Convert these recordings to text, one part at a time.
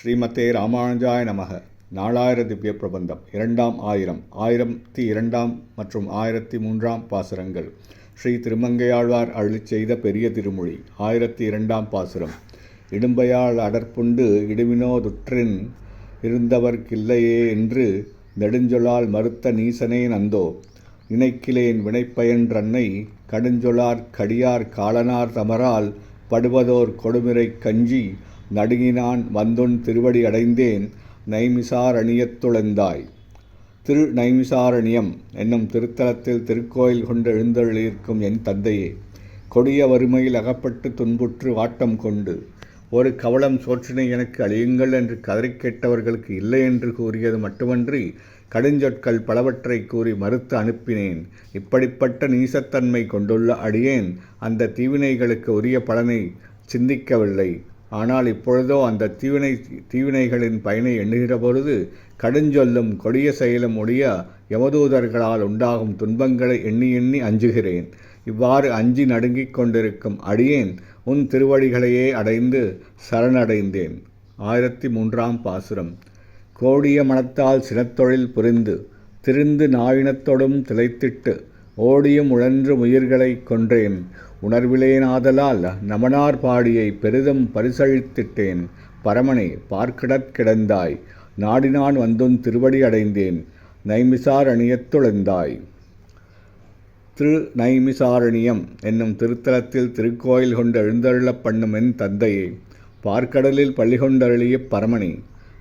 ஸ்ரீமதே ராமானுஜாய நமக. நாலாயிர திவ்ய பிரபந்தம். 2ஆம் ஆயிரம் 1002 மற்றும் 1003 பாசுரங்கள். ஸ்ரீ திருமங்கையாழ்வார் அருளிச் செய்த பெரிய திருமொழி. 1002 பாசுரம். இடும்பையால் அடற்புண்டு இடுவினோதுற்றின் இருந்தவர்க்கில்லையே என்று நெடுஞ்சொலால் மறுத்த நீசனேன் அந்தோ. நினைக்கிலேன் வினைப்பயன்றன்னை கடுஞ்சொலார் கடியார் காலனார் தமரால் படுவதோர் கொடுமிரை கஞ்சி நடுங்கினான் வந்துன் திருவடி அடைந்தேன் நைமிசாரணியத்துளந்தாய். திரு நைமிசாரணியம் என்னும் திருத்தலத்தில் திருக்கோயில் கொண்டு எழுந்தருளியிருக்கும் என் தந்தையே, கொடிய வறுமையில் அகப்பட்டு துன்புற்று வாட்டம் கொண்டு ஒரு கவளம் சோற்றினை எனக்கு அழியுங்கள் என்று கதறிக் கேட்டவர்களுக்கு இல்லை என்று கூறியது மட்டுமன்றி கடுஞ்சொற்கள் பலவற்றை கூறி மறுத்து அனுப்பினேன். இப்படிப்பட்ட நீசத்தன்மை கொண்டுள்ள அடியேன் அந்த தீவினைகளுக்கு உரிய பலனை சிந்திக்கவில்லை. ஆனால் இப்பொழுதோ அந்த தீவினைகளின் பயனை எண்ணுகிற பொழுது கடுஞ்சொல்லும் கொடிய செயலும் உடைய யமதூதர்களால் உண்டாகும் துன்பங்களை எண்ணி எண்ணி அஞ்சுகிறேன். இவ்வாறு அஞ்சி நடுங்கிக் கொண்டிருக்கும் அடியேன் உன் திருவடிகளையே அடைந்து சரணடைந்தேன். 1003 பாசுரம். கோடிய மனத்தால் சினத்தொழில் புரிந்து திரிந்து நாயினத்தொடும் திளைத்திட்டு ஓடியும் உழன்று முயிர்களை கொன்றேன். உணர்விலேனாதலால் நமனார் பாடியை பெரிதும் பரிசழித்திட்டேன். பரமனே, பார்க்கிடற் கிடந்தாய் நாடினான் வந்துன் திருவடி அடைந்தேன் நைமிசாரணியத்துளந்தாய். திரு நைமிசாரணியம் என்னும் திருத்தலத்தில் திருக்கோயில் கொண்டு எழுந்தருளப் பண்ணும் என் தந்தையே, பார்க்கடலில் பள்ளி கொண்டருளிய பரமனே,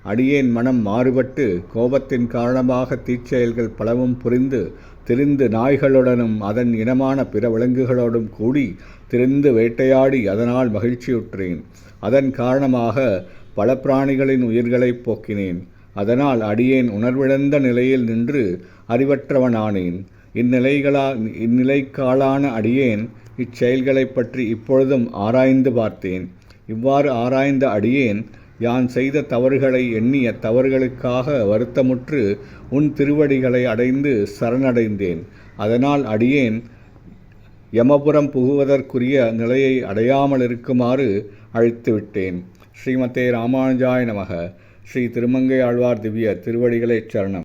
அடியேன் மனம் மாறுபட்டு கோபத்தின் காரணமாக தீச்செயல்கள் பலவும் புரிந்து திரிந்து நாய்களுடனும் அதன் இனமான பிற விலங்குகளோடும் கூடி திரிந்து வேட்டையாடி அதனால் மகிழ்ச்சியுற்றேன். அதன் காரணமாக பல பிராணிகளின் உயிர்களைப் போக்கினேன். அதனால் அடியேன் உணர்விழந்த நிலையில் நின்று அறிவற்றவனானேன். இந்நிலைக்காலான அடியேன் இச்செயல்களைப் பற்றி இப்பொழுதும் ஆராய்ந்து பார்த்தேன். இவ்வாறு ஆராய்ந்த அடியேன் யான் செய்த தவறுகளை எண்ணிய தவறுகளுக்காக வருத்தமுற்று உன் திருவடிகளை அடைந்து சரணடைந்தேன். அதனால் அடியேன் யமபுரம் புகுவதற்குரிய நிலையை அடையாமல் இருக்குமாறு அழித்துவிட்டேன். ஸ்ரீமதே ராமானுஜாய நமக. ஸ்ரீ திருமங்கையாழ்வார் திவ்ய திருவடிகளே சரணம்.